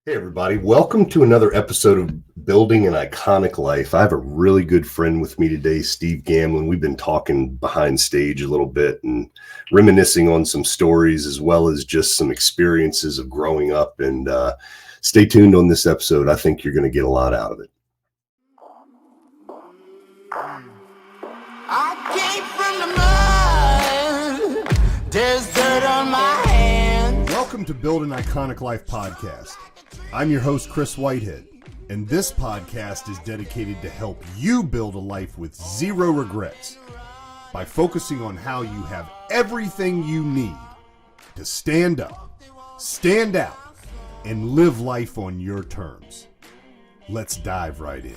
Hey, everybody. Welcome to another episode of Building an Iconic Life. I have a really good friend with me today, Steve Gamlin. We've been talking behind stage a little bit and reminiscing on some stories as well as just some experiences of growing up. And stay tuned on this episode. I think you're going to get a lot out of it. I came from the mud. There's dirt on my hands. Welcome to Build an Iconic Life podcast. I'm your host, Chris Whitehead, and this podcast is dedicated to help you build a life with zero regrets by focusing on how you have everything you need to stand up, stand out, and live life on your terms. Let's dive right in.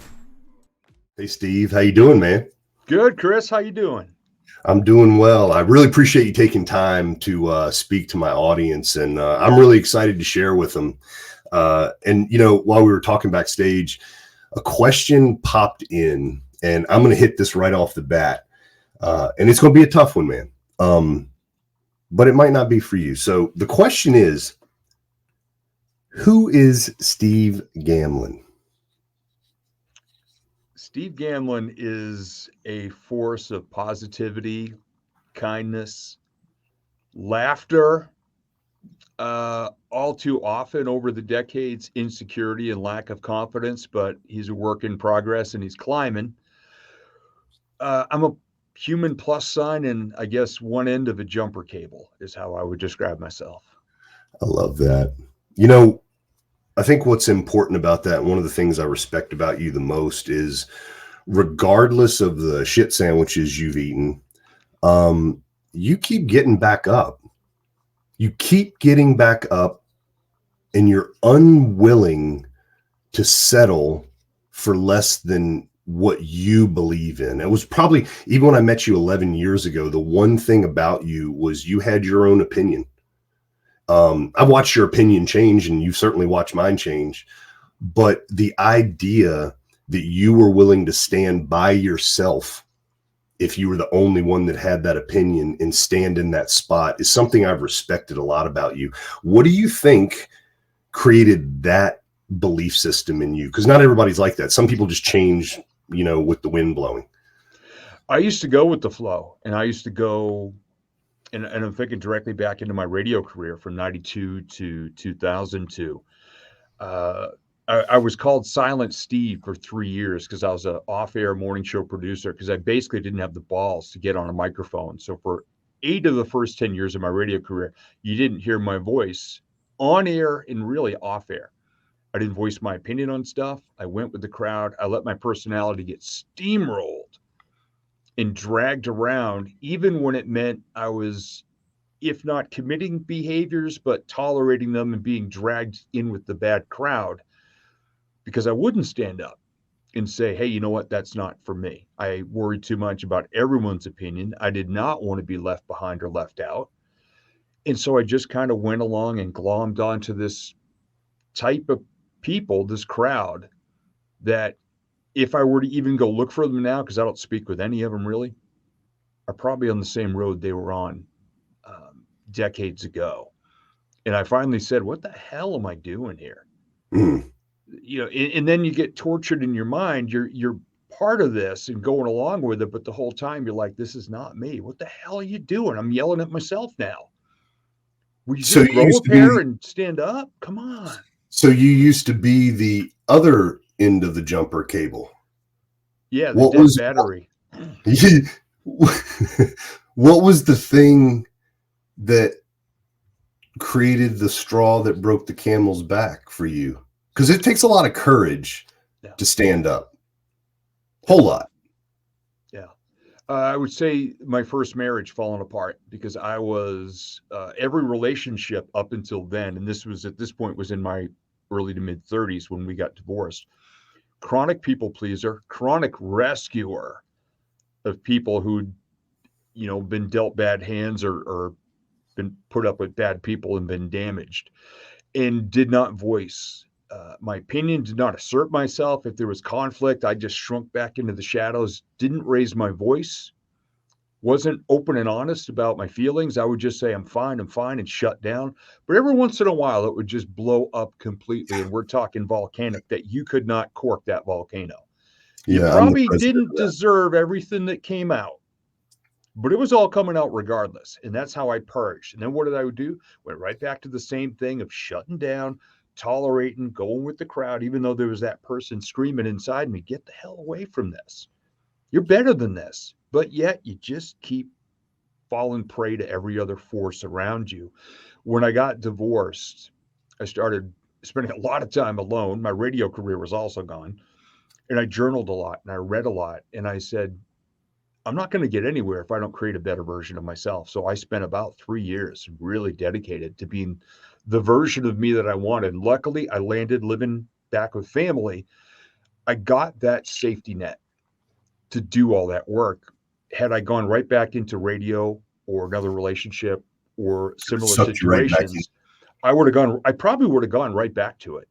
Hey, Steve. How you doing, man? Good, Chris. How you doing? I'm doing well. I really appreciate you taking time to speak to my audience, and I'm really excited to share with them. And, you know, while we were talking backstage, a question popped in, and I'm going to hit this right off the bat. And it's going to be a tough one, man. But it might not be for you. So the question is, who is Steve Gamlin? Steve Gamlin is a force of positivity, kindness, laughter, all too often over the decades, insecurity and lack of confidence, but he's a work in progress and he's climbing. I'm a human plus sign and I guess one end of a jumper cable is how I would describe myself. I love that. You know, I think what's important about that, one of the things I respect about you the most is regardless of the shit sandwiches you've eaten, you keep getting back up. You keep getting back up and you're unwilling to settle for less than what you believe in. It was probably, even when I met you 11 years ago, the one thing about you was you had your own opinion. I've watched your opinion change and you've certainly watched mine change, but the idea that you were willing to stand by yourself if you were the only one that had that opinion and stand in that spot is something I've respected a lot about you. What do you think created that belief system in you? Because not everybody's like that. Some people just change, you know, with the wind blowing. I used to go with the flow and I used to go and I'm thinking directly back into my radio career from 92 to 2002. I was called Silent Steve for 3 years because I was an off-air morning show producer because I basically didn't have the balls to get on a microphone. So for 8 of the first 10 years of my radio career, you didn't hear my voice on air and really off air. I didn't voice my opinion on stuff. I went with the crowd. I let my personality get steamrolled and dragged around, even when it meant I was, if not committing behaviors, but tolerating them and being dragged in with the bad crowd because I wouldn't stand up and say, hey, you know what? That's not for me. I worried too much about everyone's opinion. I did not want to be left behind or left out. And so I just kind of went along and glommed onto this type of people, this crowd, that if I were to even go look for them now, because I don't speak with any of them really, are probably on the same road they were on decades ago. And I finally said, what the hell am I doing here? You know, and then you get tortured in your mind. You're part of this and going along with it, but the whole time you're like, this is not me. What the hell are you doing? I'm yelling at myself now. Will you just grow a pair and stand up? Come on. So you used to be the other end of the jumper cable. Yeah, the dead battery. What was the thing that created the straw that broke the camel's back for you? Because it takes a lot of courage to stand up. Whole lot. Yeah. I would say my first marriage falling apart because I was every relationship up until then, and this was at this point was in my early to mid 30s when we got divorced. Chronic people pleaser, chronic rescuer of people who'd, you know, been dealt bad hands or been put up with bad people and been damaged, and did not voice my opinion, did not assert myself. If there was conflict, I just shrunk back into the shadows, didn't raise my voice, wasn't open and honest about my feelings. I would just say, I'm fine, and shut down. But every once in a while, it would just blow up completely. And we're talking volcanic, that you could not cork that volcano. You Yeah, I'm the probably president didn't of that. deserve everything that came out, but it was all coming out regardless. And that's how I purged. And then what did I do? Went right back to the same thing of shutting down, tolerating, going with the crowd, even though there was that person screaming inside me, get the hell away from this. You're better than this. But yet you just keep falling prey to every other force around you. When I got divorced, I started spending a lot of time alone. My radio career was also gone. And I journaled a lot and I read a lot. And I said, I'm not going to get anywhere if I don't create a better version of myself. So I spent about 3 years really dedicated to being the version of me that I wanted. And luckily, I landed living back with family. I got that safety net to do all that work. Had I gone right back into radio or another relationship or similar Sucked you right back in. situations, I probably would have gone right back to it.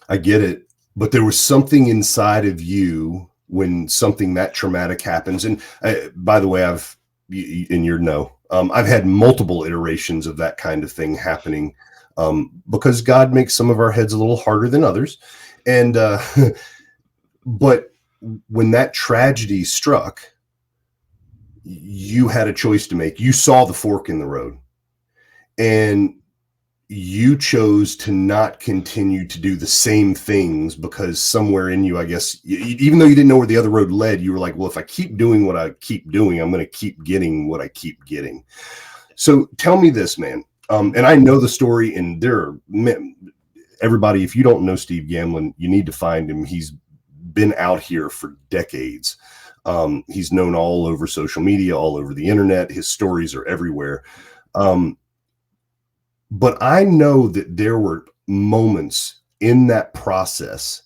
I get it. But there was something inside of you when something that traumatic happens. And by the way, I've had multiple iterations of that kind of thing happening because God makes some of our heads a little harder than others. And, but when that tragedy struck, you had a choice to make. You saw the fork in the road and you chose to not continue to do the same things because somewhere in you, I guess, even though you didn't know where the other road led, you were like, well, if I keep doing what I keep doing, I'm going to keep getting what I keep getting. So tell me this, man. And I know the story, and everybody, if you don't know Steve Gamlin, you need to find him. He's been out here for decades. He's known all over social media, all over the internet. His stories are everywhere. But I know that there were moments in that process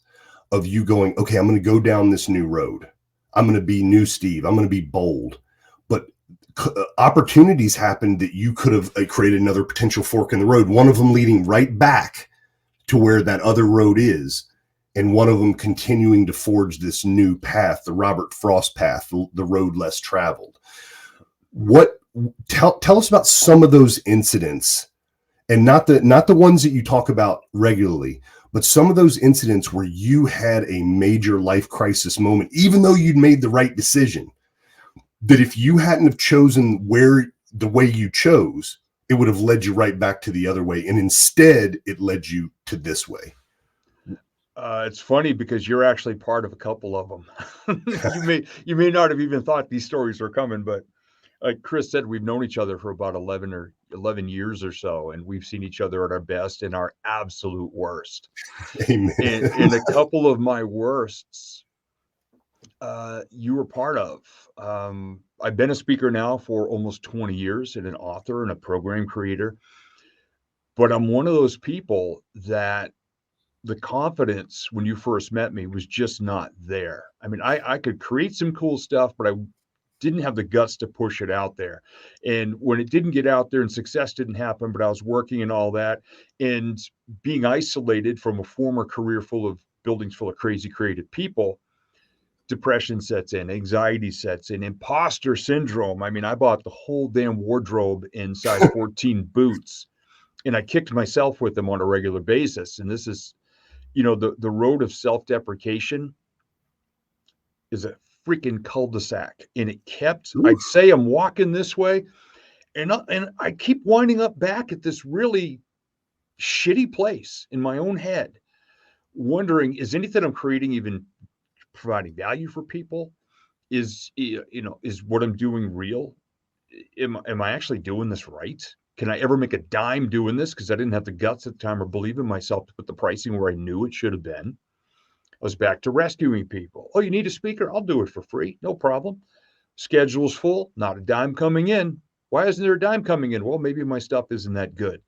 of you going, okay, I'm going to go down this new road. I'm going to be new Steve. I'm going to be bold. But opportunities happened that you could have created another potential fork in the road, one of them leading right back to where that other road is, and one of them continuing to forge this new path, the Robert Frost path, the road less traveled. Tell us about some of those incidents. And not the ones that you talk about regularly, but some of those incidents where you had a major life crisis moment, even though you'd made the right decision, that if you hadn't have chosen the way you chose, it would have led you right back to the other way. And instead it led you to this way. It's funny because you're actually part of a couple of them. You may not have even thought these stories were coming, but like Chris said, we've known each other for about 11 years or so, and we've seen each other at our best and our absolute worst. Amen. And a couple of my worsts, you were part of. I've been a speaker now for almost 20 years and an author and a program creator. But I'm one of those people that the confidence when you first met me was just not there. I mean, I could create some cool stuff, but I didn't have the guts to push it out there. And when it didn't get out there and success didn't happen, but I was working and all that, and being isolated from a former career full of buildings full of crazy creative people, depression sets in, anxiety sets in, imposter syndrome. I mean, I bought the whole damn wardrobe in size 14 boots, and I kicked myself with them on a regular basis. And this is, the road of self-deprecation is a freaking cul-de-sac, and it kept, I'd say I'm walking this way, and I keep winding up back at this really shitty place in my own head, wondering, is anything I'm creating even providing value for people? Is what I'm doing real? Am I actually doing this right? Can I ever make a dime doing this? Because I didn't have the guts at the time or believe in myself to put the pricing where I knew it should have been. I was back to rescuing people. Oh, you need a speaker? I'll do it for free. No problem. Schedule's full. Not a dime coming in. Why isn't there a dime coming in? Well, maybe my stuff isn't that good.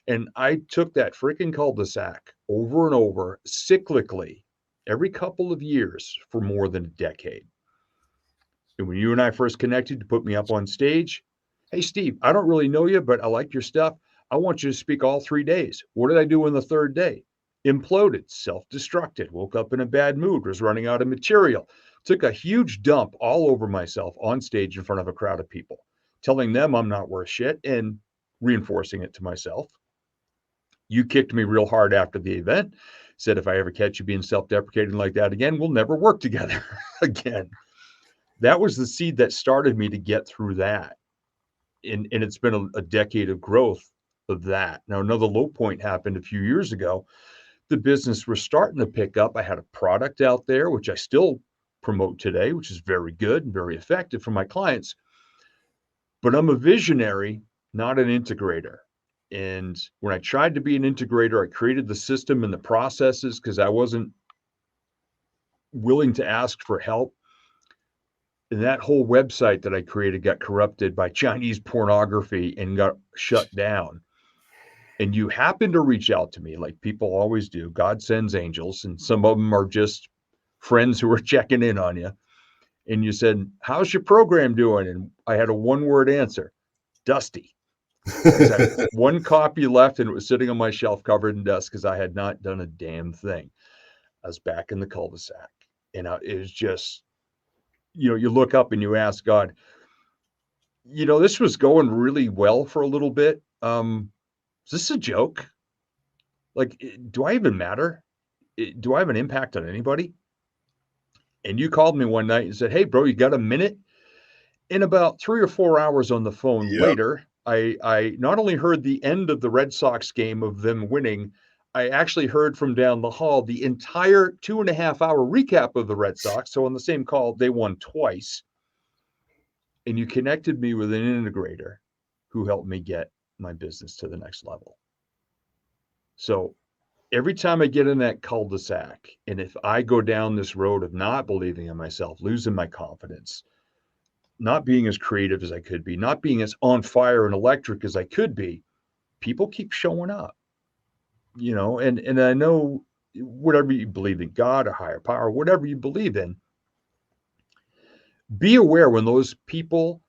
And I took that freaking cul-de-sac over and over, cyclically, every couple of years for more than a decade. And when you and I first connected to put me up on stage, hey, Steve, I don't really know you, but I like your stuff. I want you to speak all 3 days. What did I do on the third day? Imploded, self-destructed, woke up in a bad mood, was running out of material, took a huge dump all over myself on stage in front of a crowd of people, telling them I'm not worth shit and reinforcing it to myself. You kicked me real hard after the event, said if I ever catch you being self-deprecating like that again, we'll never work together again. That was the seed that started me to get through that. And it's been a decade of growth of that. Now, another low point happened a few years ago. The business was starting to pick up. I had a product out there, which I still promote today, which is very good and very effective for my clients. But I'm a visionary, not an integrator. And when I tried to be an integrator, I created the system and the processes because I wasn't willing to ask for help. And that whole website that I created got corrupted by Chinese pornography and got shut down. And you happen to reach out to me like people always do. God sends angels, and some of them are just friends who are checking in on you. And you said, how's your program doing? And I had a one-word answer, dusty. I had one copy left, and it was sitting on my shelf covered in dust because I had not done a damn thing. I was back in the cul-de-sac. And it was just, you look up and you ask God, this was going really well for a little bit. Is this a joke? Like, do I even matter? Do I have an impact on anybody? And you called me one night and said, hey, bro, you got a minute? In about 3 or 4 hours on the phone later, I not only heard the end of the Red Sox game of them winning, I actually heard from down the hall the entire 2.5-hour recap of the Red Sox. So on the same call, they won twice. And you connected me with an integrator who helped me get my business to the next level. So every time I get in that cul-de-sac, and if I go down this road of not believing in myself, losing my confidence, not being as creative as I could be, not being as on fire and electric as I could be, people keep showing up, and I know whatever you believe in, God, a higher power, whatever you believe in, be aware when those people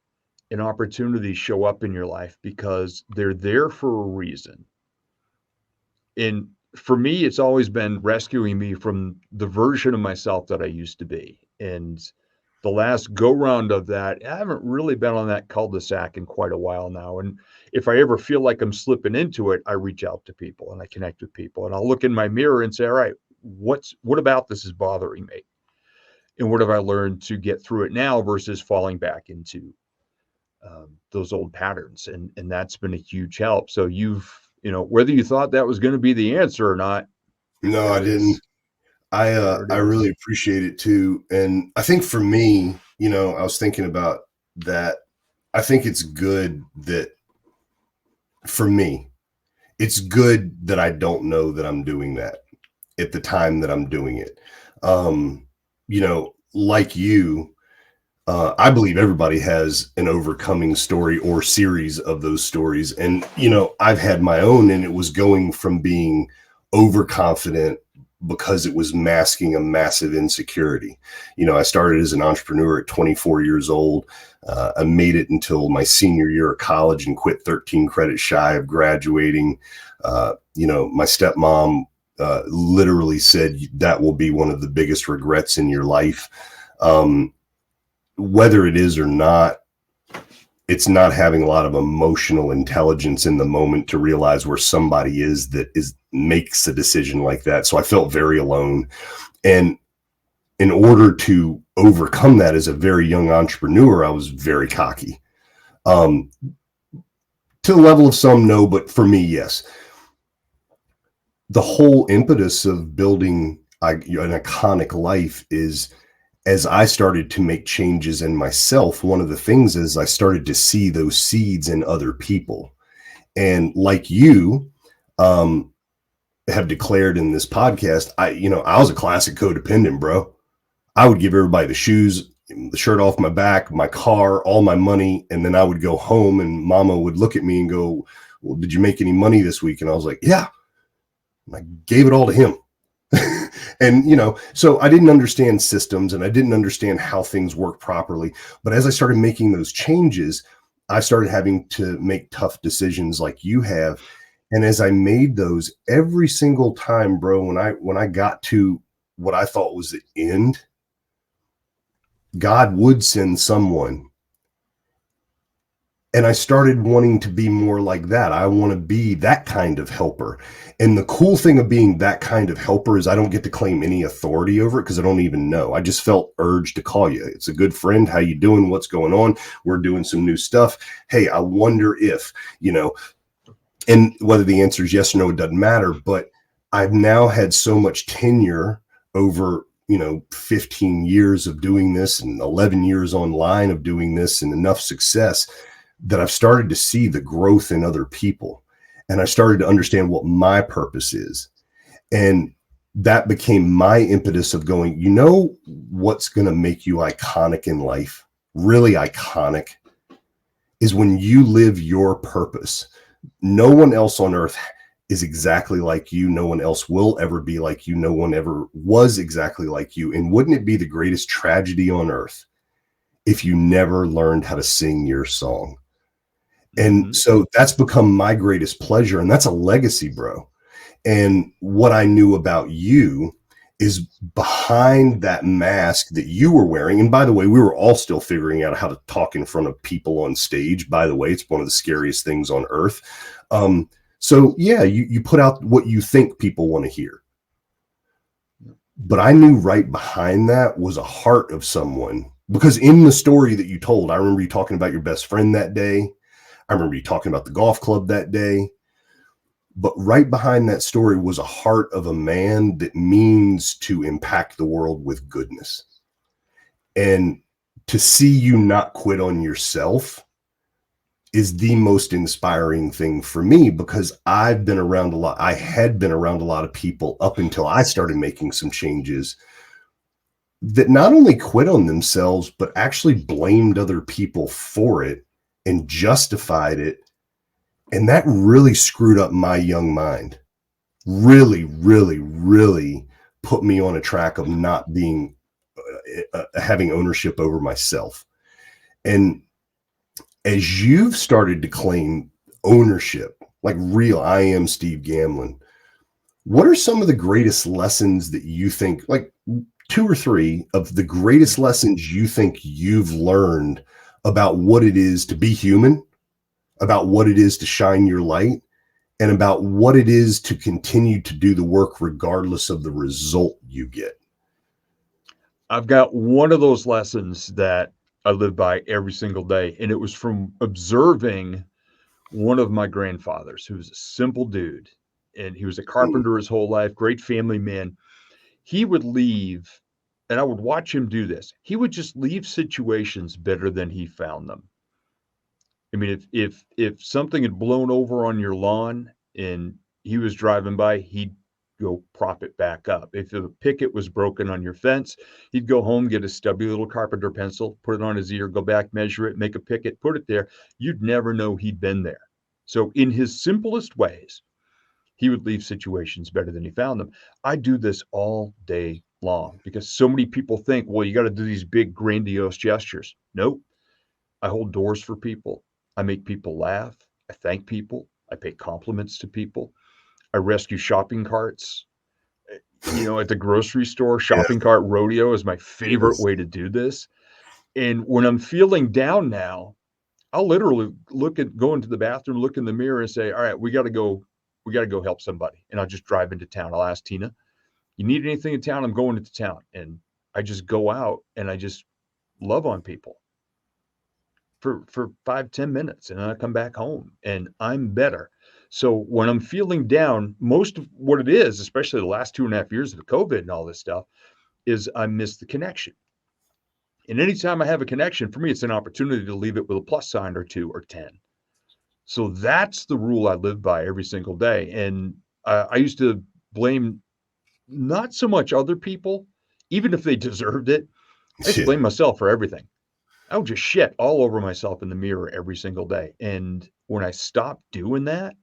and opportunities show up in your life because they're there for a reason. And for me, it's always been rescuing me from the version of myself that I used to be. And the last go round of that, I haven't really been on that cul-de-sac in quite a while now. And if I ever feel like I'm slipping into it, I reach out to people and I connect with people and I'll look in my mirror and say, all right, what about this is bothering me? And what have I learned to get through it now versus falling back into those old patterns? And that's been a huge help. So whether you thought that was going to be the answer or not. No, I didn't. I really appreciate it too. And I think for me, I was thinking about that. I think it's good that for me, it's good that I don't know that I'm doing that at the time that I'm doing it. Like you, I believe everybody has an overcoming story or series of those stories. And, I've had my own, and it was going from being overconfident because it was masking a massive insecurity. I started as an entrepreneur at 24 years old. I made it until my senior year of college and quit 13 credits shy of graduating. My stepmom literally said that will be one of the biggest regrets in your life. Whether it is or not, it's not having a lot of emotional intelligence in the moment to realize where somebody is that makes a decision like that. So I felt very alone. And in order to overcome that as a very young entrepreneur, I was very cocky. To the level of some, no, but for me, yes. The whole impetus of building an iconic life is, as I started to make changes in myself, one of the things is I started to see those seeds in other people. And like you have declared in this podcast, I was a classic codependent, bro. I would give everybody the shoes, the shirt off my back, my car, all my money. And then I would go home and mama would look at me and go, well, did you make any money this week? And I was like, yeah. And I gave it all to him. And, so I didn't understand systems and I didn't understand how things work properly. But as I started making those changes, I started having to make tough decisions like you have. And as I made those every single time, bro, when I got to what I thought was the end, God would send someone. And I started wanting to be more like that. I want to be that kind of helper. And the cool thing of being that kind of helper is I don't get to claim any authority over it because I don't even know. I just felt urged to call you. It's a good friend. How you doing? What's going on? We're doing some new stuff. Hey, I wonder if, and whether the answer is yes or no, it doesn't matter. But I've now had so much tenure over 15 years of doing this and 11 years online of doing this and enough success that I've started to see the growth in other people. And I started to understand what my purpose is. And that became my impetus of going, what's going to make you iconic in life, really iconic, is when you live your purpose. No one else on earth is exactly like you. No one else will ever be like you. No one ever was exactly like you. And wouldn't it be the greatest tragedy on earth if you never learned how to sing your song? And so that's become my greatest pleasure. And that's a legacy, bro. And what I knew about you is behind that mask that you were wearing. And by the way, we were all still figuring out how to talk in front of people on stage. By the way, it's one of the scariest things on earth. So yeah, you put out what you think people want to hear. But I knew right behind that was a heart of someone, because in the story that you told, I remember you talking about your best friend that day. I remember you talking about the golf club that day. But right behind that story was a heart of a man that means to impact the world with goodness. And to see you not quit on yourself is the most inspiring thing for me, because I had been around a lot of people up until I started making some changes that not only quit on themselves, but actually blamed other people for it and justified it. And that really screwed up my young mind. Really, really, really put me on a track of not being, having ownership over myself. And as you've started to claim ownership, like real, I am Steve Gamlin, what are some of the greatest lessons that you think, like 2 or 3 of the greatest lessons you think you've learned about what it is to be human, about what it is to shine your light, and about what it is to continue to do the work regardless of the result you get? I've got one of those lessons that I live by every single day, and it was from observing one of my grandfathers, who was a simple dude, and he was a carpenter his whole life, great family man. He would leave, and I would watch him do this. He would just leave situations better than he found them. I mean, if something had blown over on your lawn and he was driving by, he'd go prop it back up. If the picket was broken on your fence, he'd go home, get a stubby little carpenter pencil, put it on his ear, go back, measure it, make a picket, put it there. You'd never know he'd been there. So in his simplest ways, he would leave situations better than he found them. I do this all day long because so many people think, well, you got to do these big grandiose gestures. Nope. I hold doors for people. I make people laugh. I thank people. I pay compliments to people. I rescue shopping carts. At the grocery store, shopping cart rodeo is my favorite way to do this. And when I'm feeling down now, I'll literally go into the bathroom, look in the mirror and say, all right, we got to go help somebody. And I'll just drive into town. I'll ask Tina, you need anything in town? I'm going into town. And I just go out and I just love on people for 5-10 minutes. And then I come back home and I'm better. So when I'm feeling down, most of what it is, especially the last 2.5 years of COVID and all this stuff, is I miss the connection. And anytime I have a connection, for me, it's an opportunity to leave it with a plus sign or 2 or 10. So that's the rule I live by every single day. And I used to blame not so much other people, even if they deserved it. I used to blame myself for everything. I would just shit all over myself in the mirror every single day. And when I stopped doing that,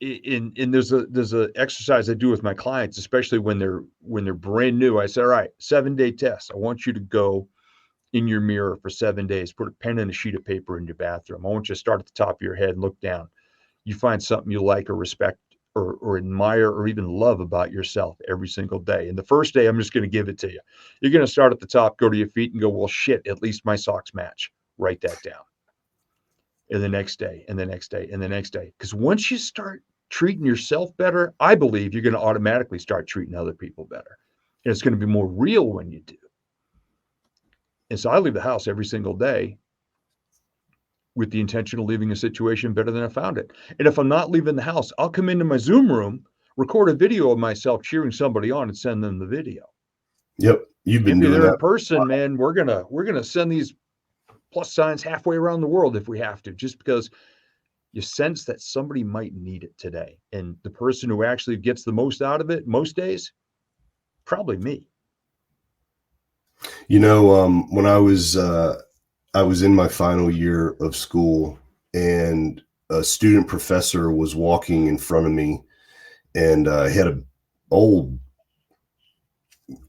there's a exercise I do with my clients, especially when they're brand new. I say, all right, 7-day test. I want you to go in your mirror for 7 days, put a pen and a sheet of paper in your bathroom. I want you to start at the top of your head and look down. You find something you like or respect or admire or even love about yourself every single day. And the first day, I'm just going to give it to you. You're going to start at the top, go to your feet and go, well, shit, at least my socks match. Write that down. And the next day, and the next day, and the next day. Because once you start treating yourself better, I believe you're going to automatically start treating other people better. And it's going to be more real when you do. And so I leave the house every single day with the intention of leaving a situation better than I found it. And if I'm not leaving the house, I'll come into my Zoom room, record a video of myself cheering somebody on and send them the video. Yep. You've been If you're doing there that in person, man, we're gonna send these plus signs halfway around the world if we have to, just because you sense that somebody might need it today. And the person who actually gets the most out of it most days, probably me. You know, when I was in my final year of school, and a student professor was walking in front of me, and he had an old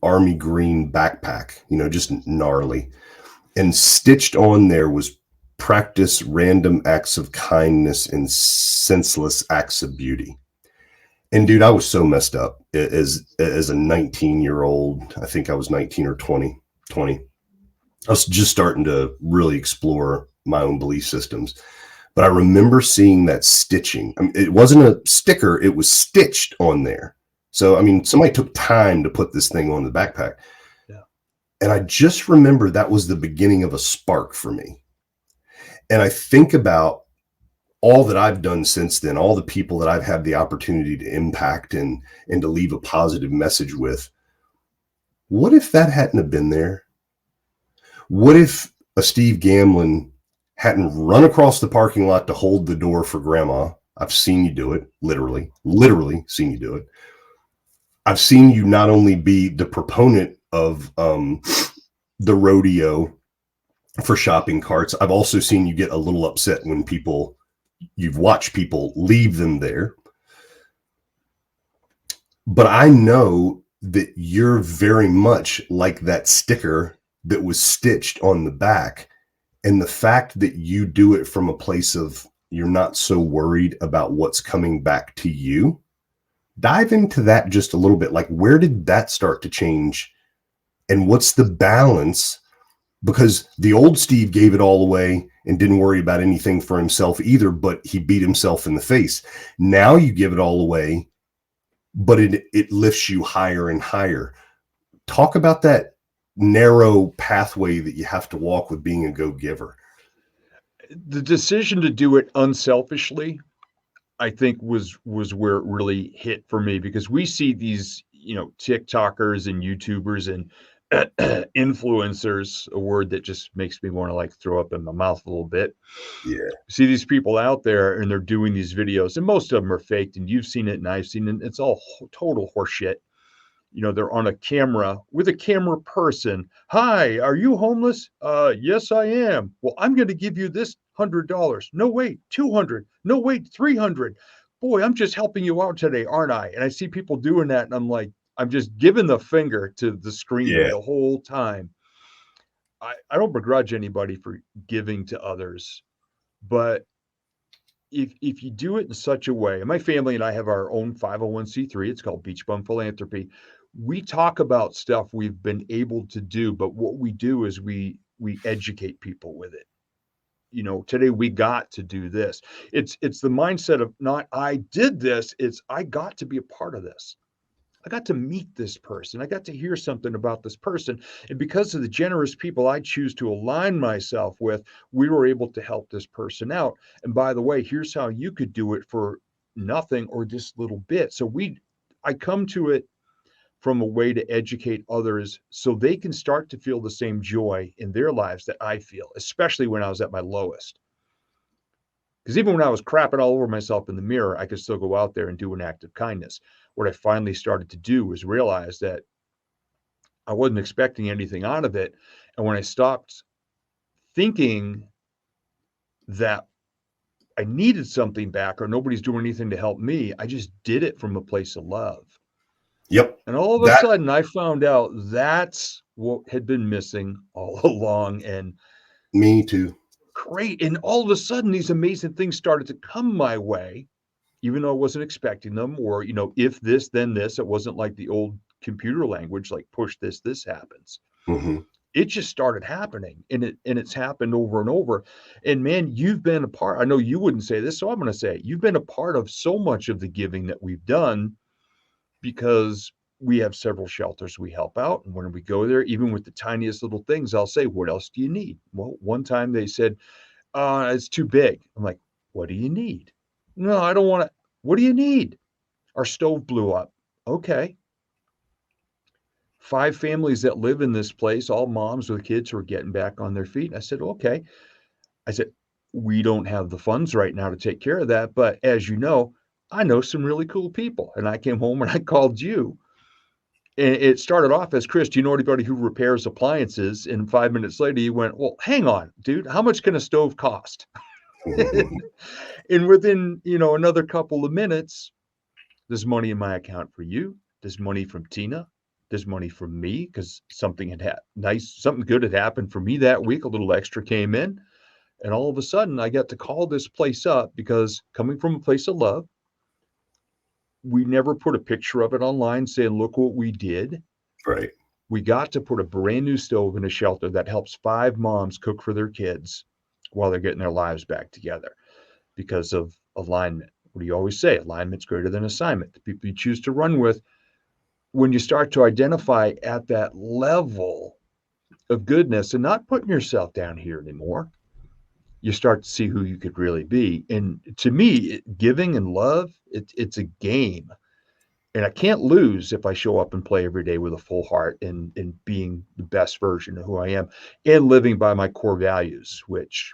army green backpack, you know, just gnarly. And stitched on there was practice random acts of kindness and senseless acts of beauty. And dude, I was so messed up as a 19-year-old. I think I was 19 or 20. I was just starting to really explore my own belief systems. But I remember seeing that stitching. I mean, it wasn't a sticker, it was stitched on there. So, I mean, somebody took time to put this thing on the backpack. Yeah. And I just remember that was the beginning of a spark for me. And I think about all that I've done since then, all the people that I've had the opportunity to impact and to leave a positive message with. What if that hadn't have been there? What if a Steve Gamlin hadn't run across the parking lot to hold the door for grandma? I've seen you do it, literally seen you do it. I've seen you not only be the proponent of the rodeo for shopping carts, I've also seen you get a little upset when you've watched people leave them there. But I know that you're very much like that sticker that was stitched on the back. And the fact that you do it from a place of you're not so worried about what's coming back to you. Dive into that just a little bit. Like, where did that start to change? And what's the balance? Because the old Steve gave it all away and didn't worry about anything for himself either, but he beat himself in the face. Now you give it all away, but it lifts you higher and higher. Talk about that narrow pathway that you have to walk with being a go-giver. The decision to do it unselfishly, I think was where it really hit for me, because we see these, TikTokers and YouTubers and influencers, a word that just makes me want to like throw up in my mouth a little bit. Yeah. See these people out there and they're doing these videos, and most of them are faked, and you've seen it and I've seen it. It's all total horseshit. They're on a camera with a camera person. Hi, are you homeless? Yes, I am. Well, I'm going to give you this $100. No, wait, 200. No, wait, 300. Boy, I'm just helping you out today, aren't I? And I see people doing that, and I'm like, I'm just giving the finger to the screen the whole time. I don't begrudge anybody for giving to others, but if you do it in such a way, and my family and I have our own 501c3, it's called Beach Bum Philanthropy. We talk about stuff we've been able to do, but what we do is we educate people with it. Today we got to do this. It's the mindset of not I did this, it's I got to be a part of this. I got to meet this person. I got to hear something about this person. And because of the generous people I choose to align myself with, we were able to help this person out. And by the way, here's how you could do it for nothing or just a little bit. So I come to it from a way to educate others so they can start to feel the same joy in their lives that I feel, especially when I was at my lowest. Because even when I was crapping all over myself in the mirror, I could still go out there and do an act of kindness. What I finally started to do was realize that I wasn't expecting anything out of it. And when I stopped thinking that I needed something back or nobody's doing anything to help me, I just did it from a place of love. Yep. And all of a sudden I found out that's what had been missing all along. And me too. Great. And all of a sudden these amazing things started to come my way. even though I wasn't expecting them, or, if this, then this. It wasn't like the old computer language, like push this, this happens. Mm-hmm. It just started happening, and it's happened over and over. And man, you've been a part. I know you wouldn't say this, so I'm going to say it. You've been a part of so much of the giving that we've done, because we have several shelters we help out. And when we go there, even with the tiniest little things, I'll say, what else do you need? Well, one time they said, it's too big. I'm like, what do you need? No, I don't want to. What do you need? Our stove blew up. Okay. 5 families that live in this place, all moms with kids who are getting back on their feet. I said, okay. I said, we don't have the funds right now to take care of that. But as you know, I know some really cool people. And I came home and I called you. And it started off as, Chris, do you know anybody who repairs appliances? And 5 minutes later, you went, well, hang on, dude, how much can a stove cost? And within, another couple of minutes, there's money in my account for you. There's money from Tina. There's money from me, because something good had happened for me that week. A little extra came in. And all of a sudden, I got to call this place up, because coming from a place of love, we never put a picture of it online saying, look what we did. Right. We got to put a brand new stove in a shelter that helps 5 moms cook for their kids while they're getting their lives back together, because of alignment. What do you always say? Alignment's greater than assignment. The people you choose to run with, when you start to identify at that level of goodness and not putting yourself down here anymore, you start to see who you could really be. And to me, giving and love, it's a game. And I can't lose if I show up and play every day with a full heart and being the best version of who I am, and living by my core values, which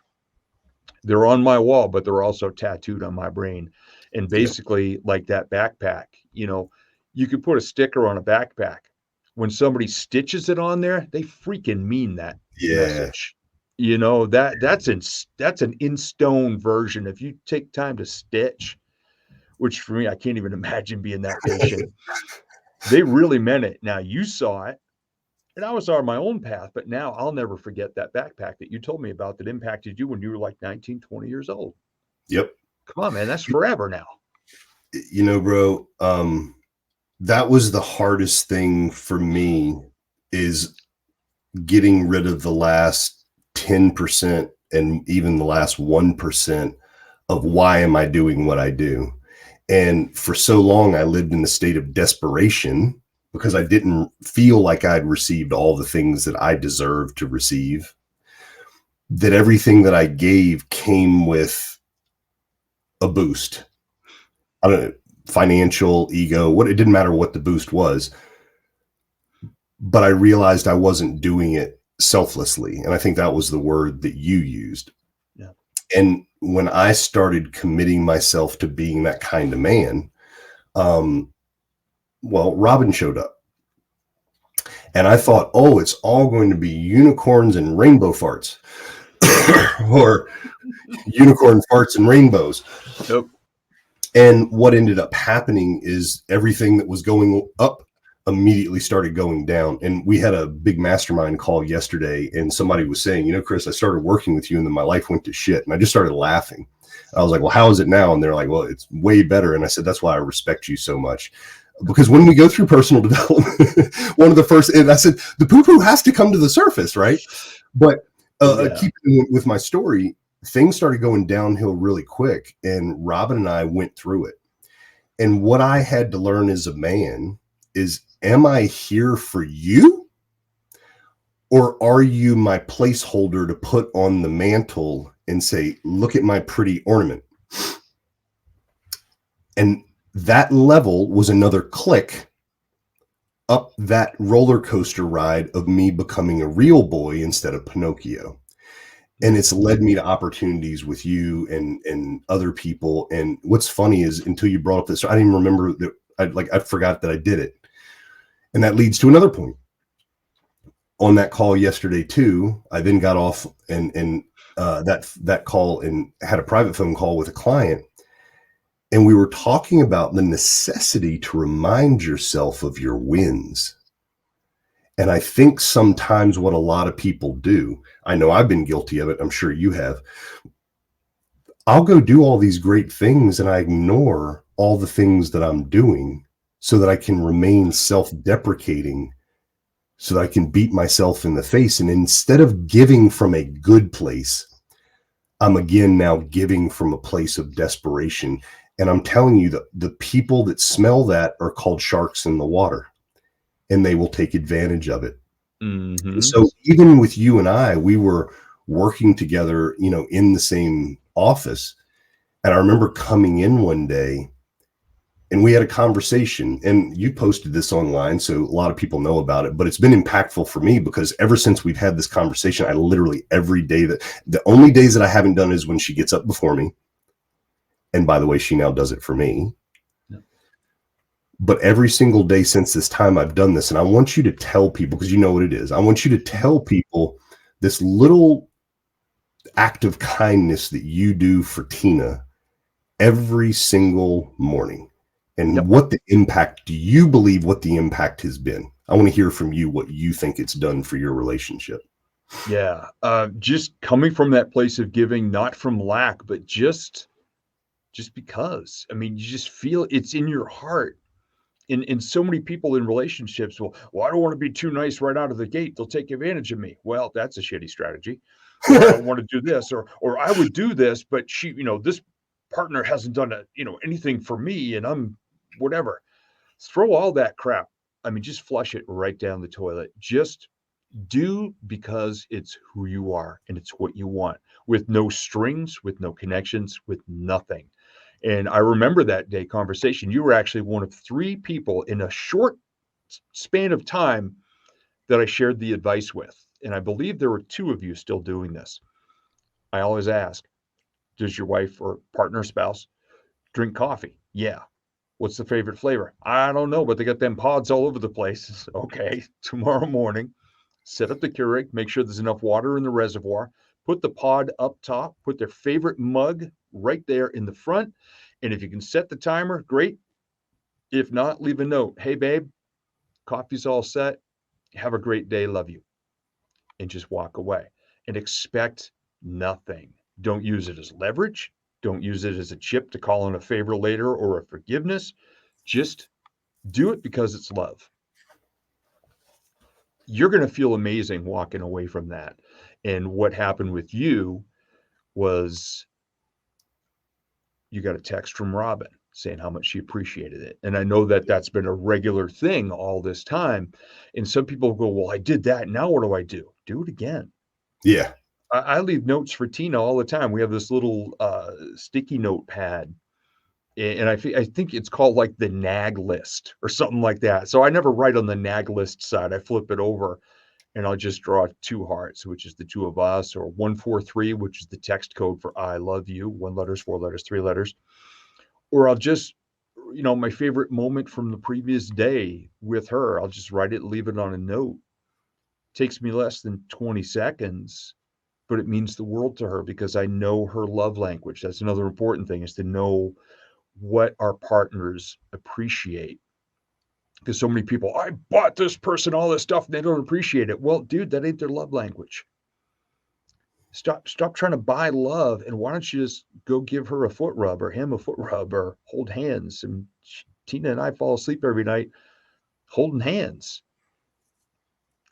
they're on my wall, but they're also tattooed on my brain. And basically, like that backpack, you could put a sticker on a backpack. When somebody stitches it on there, they freaking mean that message. That's an in stone version. If you take time to stitch, which for me, I can't even imagine being that patient. They really meant it. Now, you saw it, and I was on my own path, but now I'll never forget that backpack that you told me about that impacted you when you were like 19, 20 years old. Yep. Come on, man. That's forever now. Bro, that was the hardest thing for me, is getting rid of the last 10% and even the last 1% of why am I doing what I do. And for so long, I lived in a state of desperation, because I didn't feel like I'd received all the things that I deserved to receive, that everything that I gave came with a boost. I don't know, financial, ego, it didn't matter what the boost was. But I realized I wasn't doing it selflessly. And I think that was the word that you used. Yeah. And when I started committing myself to being that kind of man, Robin showed up. And I thought, it's all going to be unicorns and rainbow farts or unicorn farts and rainbows. Yep. And what ended up happening is everything that was going up immediately started going down. And we had a big mastermind call yesterday, and somebody was saying, Chris, I started working with you and then my life went to shit. And I just started laughing. I was like, well, how is it now? And they're like, well, it's way better. And I said, that's why I respect you so much. Because when we go through personal development, one of the first, and I said, the poo-poo has to come to the surface, right? But keeping with my story, things started going downhill really quick. And Robin and I went through it. And what I had to learn as a man is, am I here for you? Or are you my placeholder to put on the mantle and say, look at my pretty ornament? And that level was another click up that roller coaster ride of me becoming a real boy instead of Pinocchio. And it's led me to opportunities with you and other people. And what's funny is, until you brought up this, I didn't even remember that. I forgot that I did it. And that leads to another point. On that call yesterday too, I then got off and that call and had a private phone call with a client. And we were talking about the necessity to remind yourself of your wins. And I think sometimes what a lot of people do, I know I've been guilty of it, I'm sure you have, I'll go do all these great things and I ignore all the things that I'm doing so that I can remain self-deprecating, so that I can beat myself in the face. And instead of giving from a good place, I'm again now giving from a place of desperation. And I'm telling you that the people that smell that are called sharks in the water, and they will take advantage of it. Mm-hmm. So even with you and I, we were working together, in the same office. And I remember coming in one day and we had a conversation, and you posted this online, so a lot of people know about it, but it's been impactful for me because ever since we've had this conversation, I literally every day the only days that I haven't done is when she gets up before me. And by the way, she now does it for me. Yeah. But every single day since this time I've done this, and I want you to tell people, because you know what it is. I want you to tell people this little act of kindness that you do for Tina every single morning. And what the impact, do you believe what the impact has been? I want to hear from you what you think it's done for your relationship. Yeah. Just coming from that place of giving, not from lack, but just because. I mean, you just feel it's in your heart. In so many people in relationships, well, I don't want to be too nice right out of the gate. They'll take advantage of me. Well, that's a shitty strategy. Or I don't want to do this, or I would do this, but she, this partner hasn't done anything for me, and I'm whatever. Throw all that crap. I mean, just flush it right down the toilet. Just do because it's who you are and it's what you want, with no strings, with no connections, with nothing. And I remember that day conversation. You were actually one of 3 people in a short span of time that I shared the advice with. And I believe there were 2 of you still doing this. I always ask, does your wife or partner, spouse drink coffee? Yeah. What's the favorite flavor? I don't know, but they got them pods all over the place. Okay. Tomorrow morning, set up the Keurig, make sure there's enough water in the reservoir, put the pod up top, put their favorite mug right there in the front. And if you can set the timer, great. If not, leave a note. Hey, babe, coffee's all set. Have a great day. Love you. And just walk away and expect nothing. Don't use it as leverage. Don't use it as a chip to call in a favor later or a forgiveness. Just do it because it's love. You're going to feel amazing walking away from that. And what happened with you was you got a text from Robin saying how much she appreciated it. And I know that that's been a regular thing all this time. And some people go, well, I did that. Now what do I do? Do it again. Yeah. I leave notes for Tina all the time. We have this little sticky note pad, and I think it's called like the nag list or something like that. So I never write on the nag list side. I flip it over and I'll just draw 2 hearts, which is the 2 of us, or 143, which is the text code for I love you. 1 letters, 4 letters, 3 letters. Or I'll just, my favorite moment from the previous day with her, I'll just write it, leave it on a note. It takes me less than 20 seconds. But it means the world to her because I know her love language. That's another important thing, is to know what our partners appreciate. Because so many people, I bought this person all this stuff and they don't appreciate it. Well, dude, that ain't their love language. Stop trying to buy love, and why don't you just go give her a foot rub or him a foot rub or hold hands? And Tina and I fall asleep every night holding hands.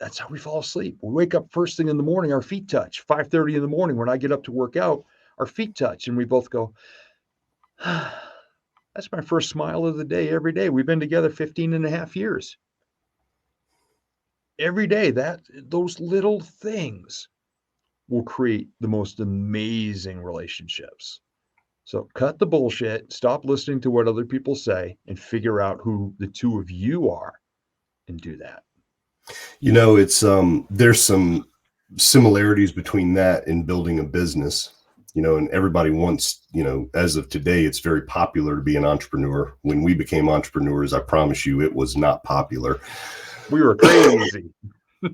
That's how we fall asleep. We wake up first thing in the morning, our feet touch. 5:30 in the morning when I get up to work out, our feet touch, and we both go, that's my first smile of the day every day. We've been together 15 and a half years. Every day, those little things will create the most amazing relationships. So cut the bullshit, stop listening to what other people say, and figure out who the 2 of you are and do that. It's there's some similarities between that and building a business, and everybody wants, as of today, it's very popular to be an entrepreneur. When we became entrepreneurs, I promise you, it was not popular. We were crazy.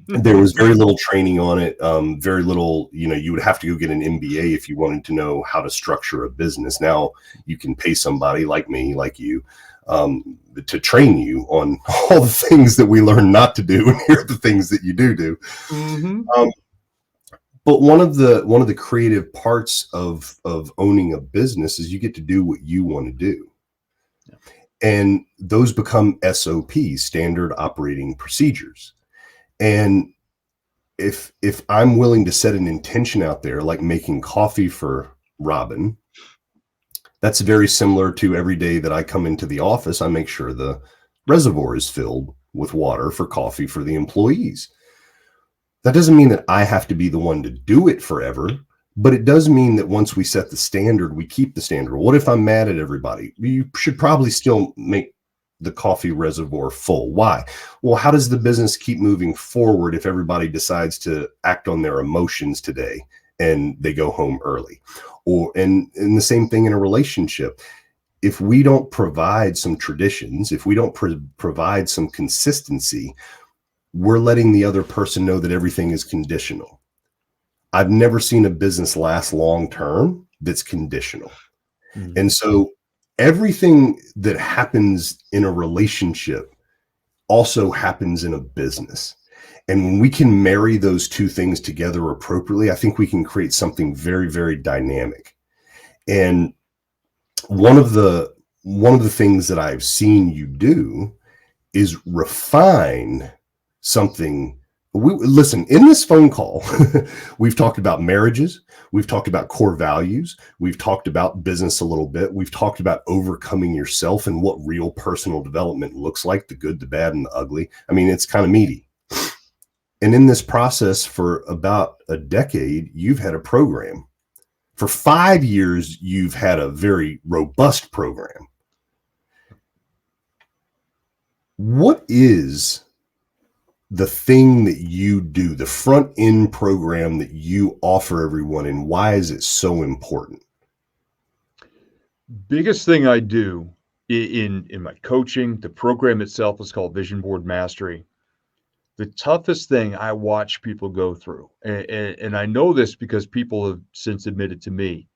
There was very little training on it. Very little, you would have to go get an MBA if you wanted to know how to structure a business. Now you can pay somebody like me, like you, to train you on all the things that we learn not to do. And here are the things that you do. Mm-hmm. But one of the creative parts of owning a business is you get to do what you want to do. Yeah. And those become SOPs, standard operating procedures. And if I'm willing to set an intention out there, like making coffee for Robin, that's very similar to every day that I come into the office, I make sure the reservoir is filled with water for coffee for the employees. That doesn't mean that I have to be the one to do it forever, but it does mean that once we set the standard, we keep the standard. What if I'm mad at everybody? You should probably still make the coffee reservoir full. Why? Well, how does the business keep moving forward if everybody decides to act on their emotions today and they go home early? And the same thing in a relationship. If we don't provide some traditions, if we don't provide some consistency, we're letting the other person know that everything is conditional. I've never seen a business last long term that's conditional. Mm-hmm. And so everything that happens in a relationship also happens in a business. And when we can marry those two things together appropriately, I think we can create something very, very dynamic. And one of the things that I've seen you do is refine something. Listen, in this phone call, we've talked about marriages. We've talked about core values. We've talked about business a little bit. We've talked about overcoming yourself and what real personal development looks like, the good, the bad, and the ugly. I mean, it's kind of meaty. And in this process for about a decade, you've had a program. For 5 years, you've had a very robust program. What is the thing that you do, the front end program that you offer everyone, and why is it so important? Biggest thing I do in my coaching, the program itself is called Vision Board Mastery. The toughest thing I watch people go through, and I know this because people have since admitted to me,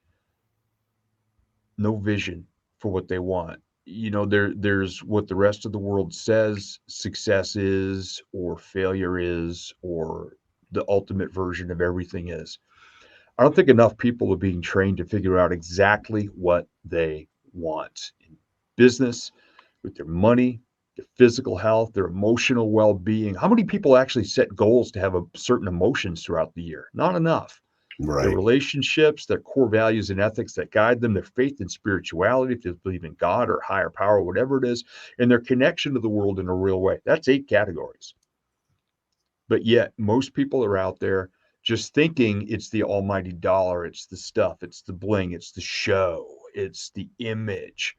no vision for what they want. You know, there's what the rest of the world says success is, or failure is, or the ultimate version of everything is. I don't think enough people are being trained to figure out exactly what they want in business, with their money, their physical health, their emotional well-being. How many people actually set goals to have certain emotions throughout the year? Not enough. Right. Their relationships, their core values and ethics that guide them, their faith and spirituality, if they believe in God or higher power, whatever it is, and their connection to the world in a real way. That's 8 categories. But yet, most people are out there just thinking it's the almighty dollar, it's the stuff, it's the bling, it's the show, it's the image.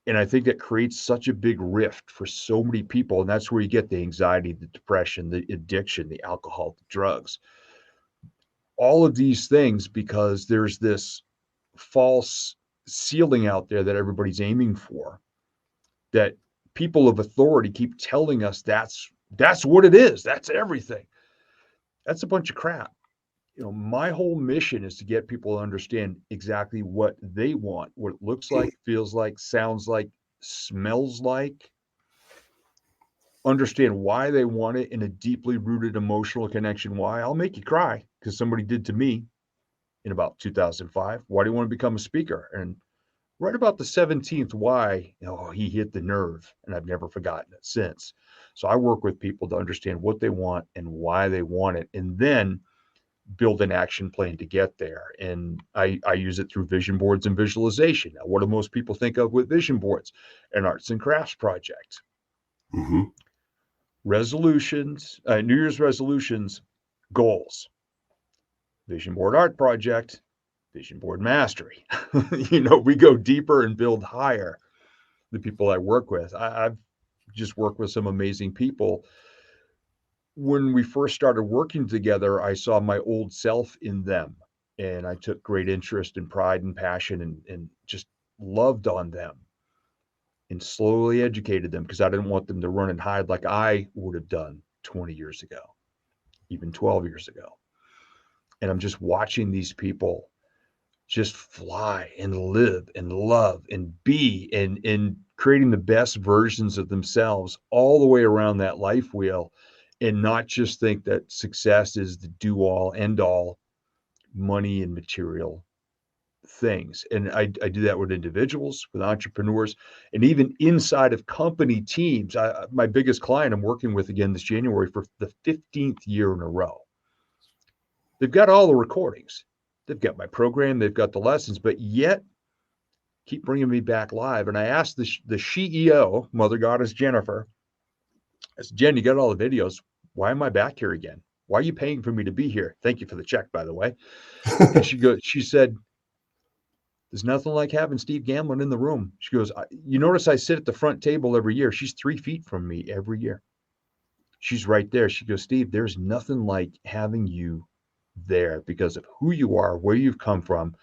And I think that creates such a big rift for so many people. And that's where you get the anxiety, the depression, the addiction, the alcohol, the drugs. All of these things, because there's this false ceiling out there that everybody's aiming for, that people of authority keep telling us that's what it is. That's everything. That's a bunch of crap. You know, my whole mission is to get people to understand exactly what they want, what it looks like, feels like, sounds like, smells like. Understand why they want it in a deeply rooted emotional connection. Why? I'll make you cry because somebody did to me in about 2005. Why do you want to become a speaker? And right about the 17th why, he hit the nerve, and I've never forgotten it since. So I work with people to understand what they want and why they want it, and then build an action plan to get there. And I use it through vision boards and visualization. Now, what do most people think of with vision boards? An arts and crafts project. Mm-hmm. Resolutions, New Year's resolutions, goals. Vision board art project, vision board mastery. We go deeper and build higher. The people I work with, I've just worked with some amazing people. When we first started working together, I saw my old self in them, and I took great interest and pride and passion and just loved on them and slowly educated them because I didn't want them to run and hide like I would have done 20 years ago, even 12 years ago. And I'm just watching these people just fly and live and love and be and creating the best versions of themselves all the way around that life wheel. and not just think that success is the do all, end all, money and material things. And I do that with individuals, with entrepreneurs, and even inside of company teams. My biggest client I'm working with again this January for the 15th year in a row. They've got all the recordings. They've got my program. They've got the lessons, but yet keep bringing me back live. And I asked the CEO, Mother Goddess Jennifer, I said, Jen, you got all the videos. Why am I back here again? Why are you paying for me to be here? Thank you for the check, by the way. And she said, there's nothing like having Steve Gamlin in the room. She goes, you notice I sit at the front table every year. She's 3 feet from me every year. She's right there. She goes, Steve, there's nothing like having you there because of who you are, where you've come from.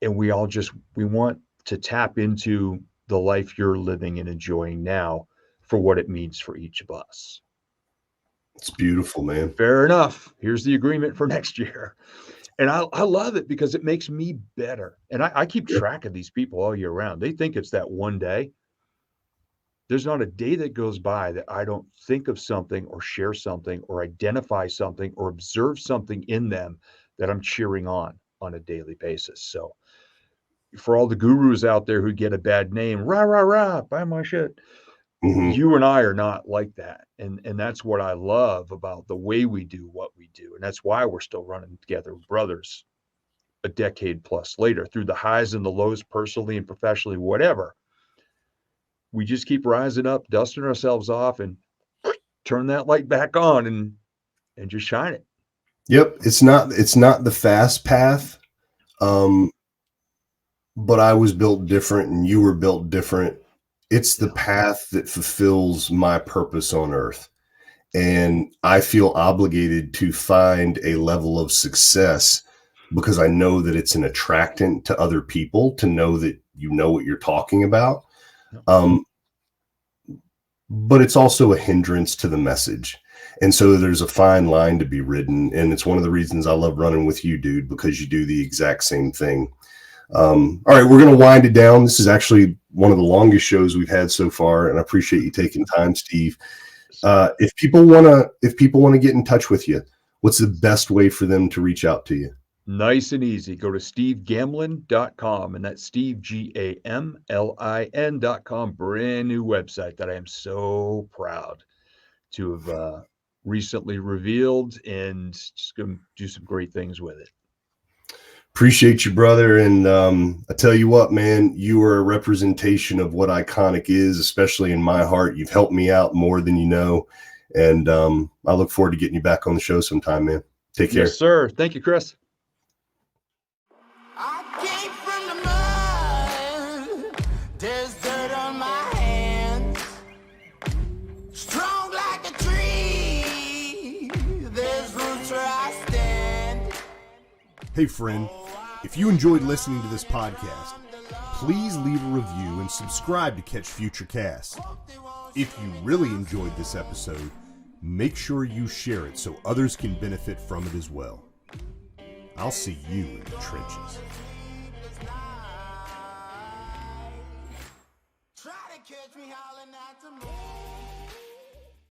And we want to tap into the life you're living and enjoying now for what it means for each of us. It's beautiful, man. Fair enough. Here's the agreement for next year. And I love it because it makes me better. And I keep track of these people all year round. They think it's that one day. There's not a day that goes by that I don't think of something or share something or identify something or observe something in them that I'm cheering on a daily basis. So for all the gurus out there who get a bad name, rah, rah, rah, buy my shit. Mm-hmm. You and I are not like that. And that's what I love about the way we do what we do. And that's why we're still running together, brothers, a decade plus later, through the highs and the lows, personally and professionally, whatever. We just keep rising up, dusting ourselves off, and turn that light back on and just shine it. Yep. It's not the fast path. But I was built different and you were built different. It's the path that fulfills my purpose on earth. And I feel obligated to find a level of success because I know that it's an attractant to other people to know that you know what you're talking about. But it's also a hindrance to the message. And so there's a fine line to be ridden. And it's one of the reasons I love running with you, dude, because you do the exact same thing. All right, we're going to wind it down. This is actually one of the longest shows we've had so far, and I appreciate you taking time, Steve. If people want to get in touch with you, what's the best way for them to reach out to you? Nice and easy. Go to stevegamlin.com, and that's Steve, Gamlin.com. Brand new website that I am so proud to have recently revealed, and just going to do some great things with it. Appreciate you, brother. And I tell you what, man, you are a representation of what Iconic is, especially in my heart. You've helped me out more than you know. And I look forward to getting you back on the show sometime, man. Take care. Yes, sir. Thank you, Chris. I came from the mud. There's dirt on my hands. Strong like a tree. There's roots where I stand. Hey, friend, if you enjoyed listening to this podcast, please leave a review and subscribe to catch future casts. If you really enjoyed this episode, make sure you share it so others can benefit from it as well. I'll see you in the trenches. Try to catch me howling at the moon.